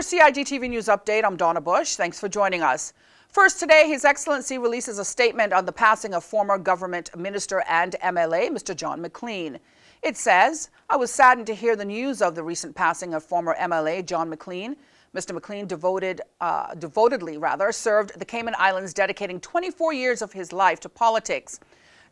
CIGTV News Update, I'm Donna Bush. Thanks for joining us. First today, His Excellency releases a statement on the passing of former government minister and MLA, Mr. John McLean. It says, "I was saddened to hear the news of the recent passing of former MLA John McLean. Mr. McLean devotedly served the Cayman Islands, dedicating 24 years of his life to politics.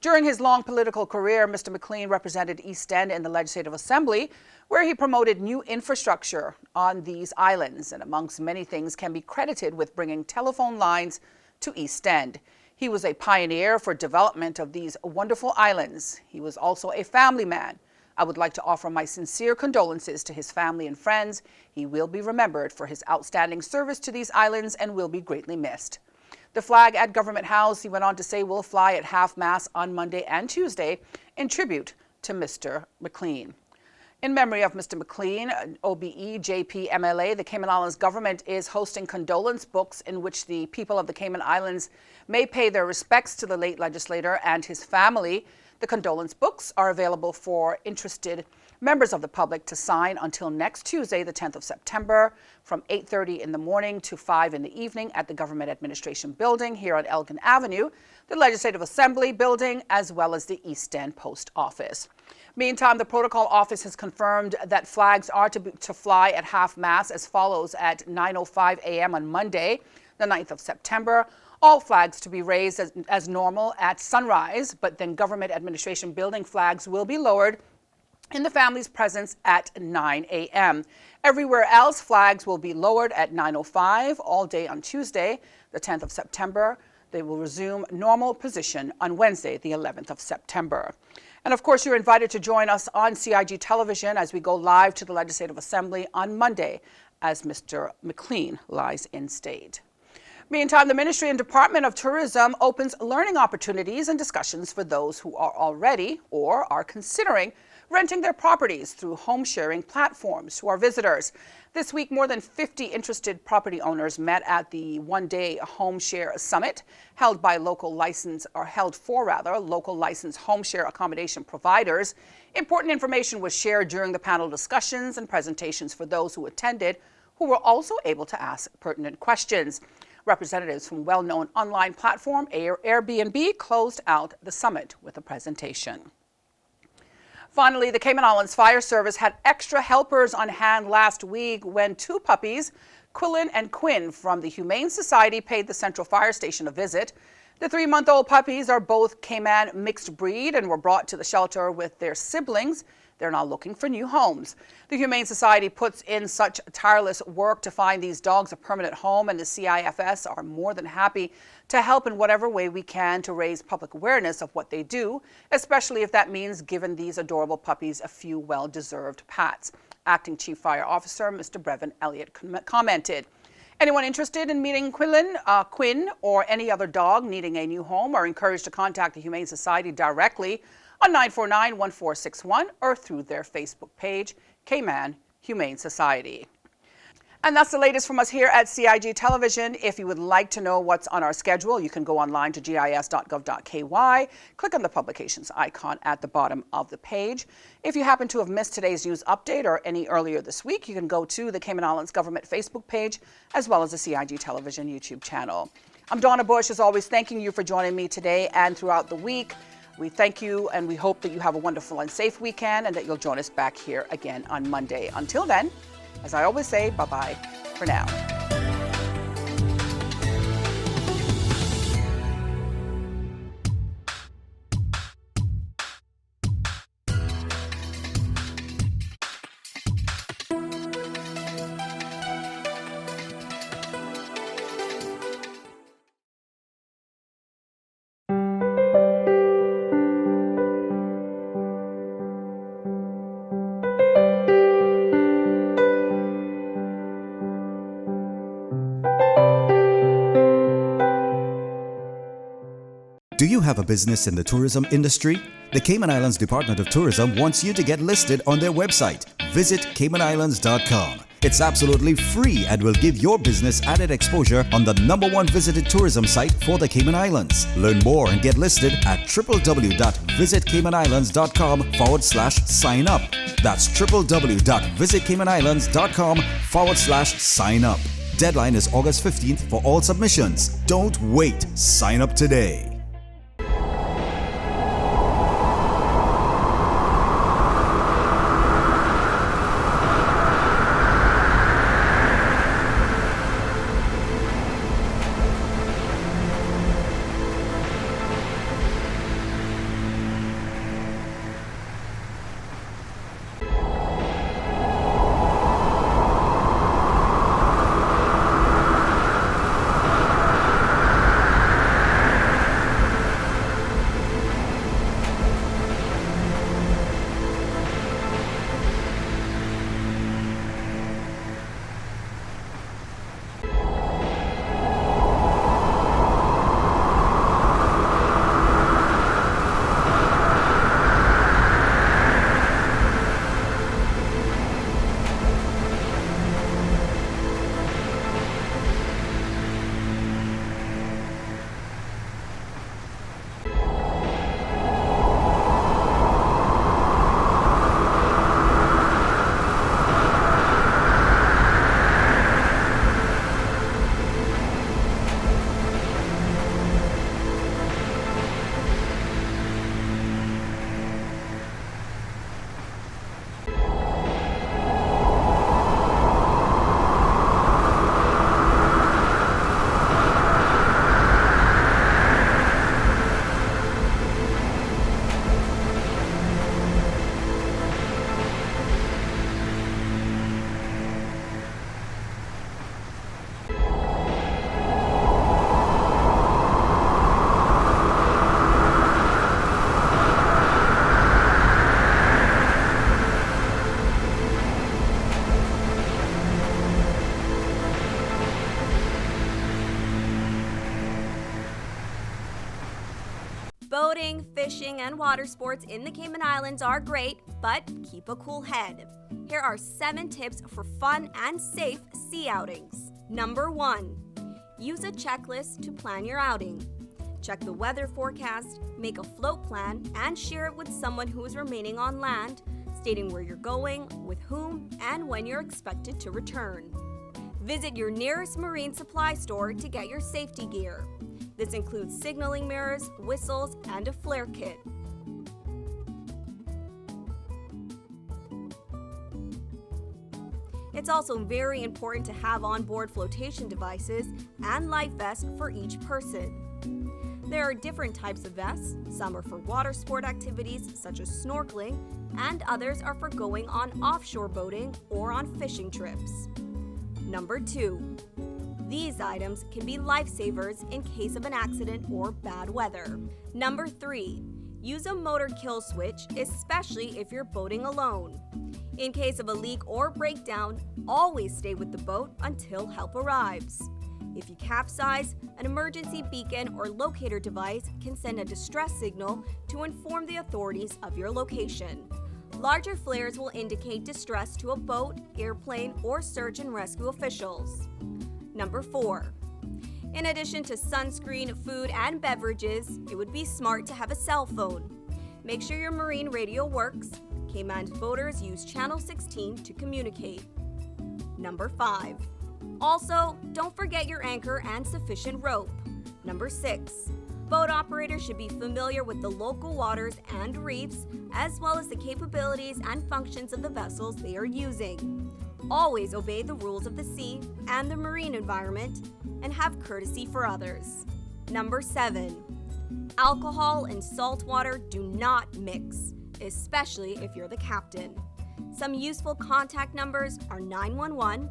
During his long political career, Mr. McLean represented East End in the Legislative Assembly, where he promoted new infrastructure on these islands, and amongst many things can be credited with bringing telephone lines to East End. He was a pioneer for development of these wonderful islands. He was also a family man. I would like to offer my sincere condolences to his family and friends. He will be remembered for his outstanding service to these islands and will be greatly missed." The flag at Government House, he went on to say, will fly at half-mast on Monday and Tuesday in tribute to Mr. McLean. In memory of Mr. McLean, OBE, JP, MLA, the Cayman Islands government is hosting condolence books in which the people of the Cayman Islands may pay their respects to the late legislator and his family. The condolence books are available for interested members of the public to sign until next Tuesday, the 10th of September, from 8:30 in the morning to 5 in the evening at the Government Administration Building here on Elgin Avenue, the Legislative Assembly Building, as well as the East End Post Office. Meantime, the Protocol Office has confirmed that flags are to fly at half-mast as follows: at 9:05 a.m. on Monday, the 9th of September, all flags to be raised as normal at sunrise, but then Government Administration Building flags will be lowered in the family's presence at 9 a.m. Everywhere else, flags will be lowered at 9:05 all day on Tuesday, the 10th of September. They will resume normal position on Wednesday, the 11th of September. And of course, you're invited to join us on CIG television as we go live to the Legislative Assembly on Monday as Mr. McLean lies in state. Meantime, the Ministry and Department of Tourism opens learning opportunities and discussions for those who are already or are considering renting their properties through home-sharing platforms to our visitors. This week, more than 50 interested property owners met at the one-day Home Share Summit held for local licensed home share accommodation providers. Important information was shared during the panel discussions and presentations for those who attended, who were also able to ask pertinent questions. Representatives from well-known online platform Airbnb closed out the summit with a presentation. Finally, the Cayman Islands Fire Service had extra helpers on hand last week when two puppies, Quillen and Quinn, from the Humane Society paid the Central Fire Station a visit. The 3-month-old puppies are both Cayman mixed breed and were brought to the shelter with their siblings. They're now looking for new homes. The Humane Society puts in such tireless work to find these dogs a permanent home, and the CIFS are more than happy to help in whatever way we can to raise public awareness of what they do, especially if that means giving these adorable puppies a few well-deserved pats. Acting Chief Fire Officer Mr. Brevin Elliott commented. Anyone interested in meeting Quinn, or any other dog needing a new home are encouraged to contact the Humane Society directly on 949-1461 or through their Facebook page, Cayman Humane Society. And that's the latest from us here at CIG Television. If you would like to know what's on our schedule, you can go online to gis.gov.ky, click on the publications icon at the bottom of the page. If you happen to have missed today's news update or any earlier this week, you can go to the Cayman Islands Government Facebook page as well as the CIG Television YouTube channel. I'm Donna Bush, as always, thanking you for joining me today and throughout the week. We thank you and we hope that you have a wonderful and safe weekend and that you'll join us back here again on Monday. Until then, as I always say, bye-bye for now. Do you have a business in the tourism industry? The Cayman Islands Department of Tourism wants you to get listed on their website. Visit CaymanIslands.com It's absolutely free and will give your business added exposure on the #1 visited tourism site for the Cayman Islands. Learn more and get listed at www.visitcaymanislands.com/sign up. That's www.visitcaymanislands.com/sign up. Deadline is August 15th for all submissions. Don't wait. Sign up today. Boating, fishing, and water sports in the Cayman Islands are great, but keep a cool head. Here are 7 tips for fun and safe sea outings. Number 1. Use a checklist to plan your outing. Check the weather forecast, make a float plan, and share it with someone who is remaining on land, stating where you're going, with whom, and when you're expected to return. Visit your nearest marine supply store to get your safety gear. This includes signaling mirrors, whistles, and a flare kit. It's also very important to have onboard flotation devices and life vests for each person. There are different types of vests. Some are for water sport activities such as snorkeling, and others are for going on offshore boating or on fishing trips. Number 2. These items can be lifesavers in case of an accident or bad weather. Number 3. Use a motor kill switch, especially if you're boating alone. In case of a leak or breakdown, always stay with the boat until help arrives. If you capsize, an emergency beacon or locator device can send a distress signal to inform the authorities of your location. Larger flares will indicate distress to a boat, airplane, or search and rescue officials. Number 4. In addition to sunscreen, food, and beverages, it would be smart to have a cell phone. Make sure your marine radio works. Cayman boaters use Channel 16 to communicate. Number 5. Also, don't forget your anchor and sufficient rope. Number 6. Boat operators should be familiar with the local waters and reefs, as well as the capabilities and functions of the vessels they are using. Always obey the rules of the sea and the marine environment, and have courtesy for others. Number 7. Alcohol and salt water do not mix, especially if you're the captain. Some useful contact numbers are 911.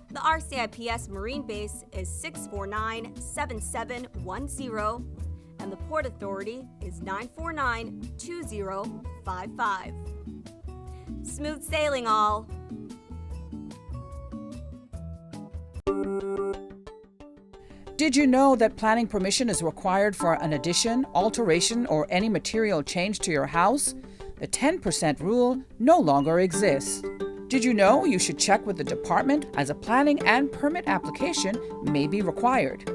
The RCIPS Marine Base is 649-7710, and the Port Authority is 949-2055. Smooth sailing, all! Did you know that planning permission is required for an addition, alteration, or any material change to your house? The 10% rule no longer exists. Did you know you should check with the department as a planning and permit application may be required?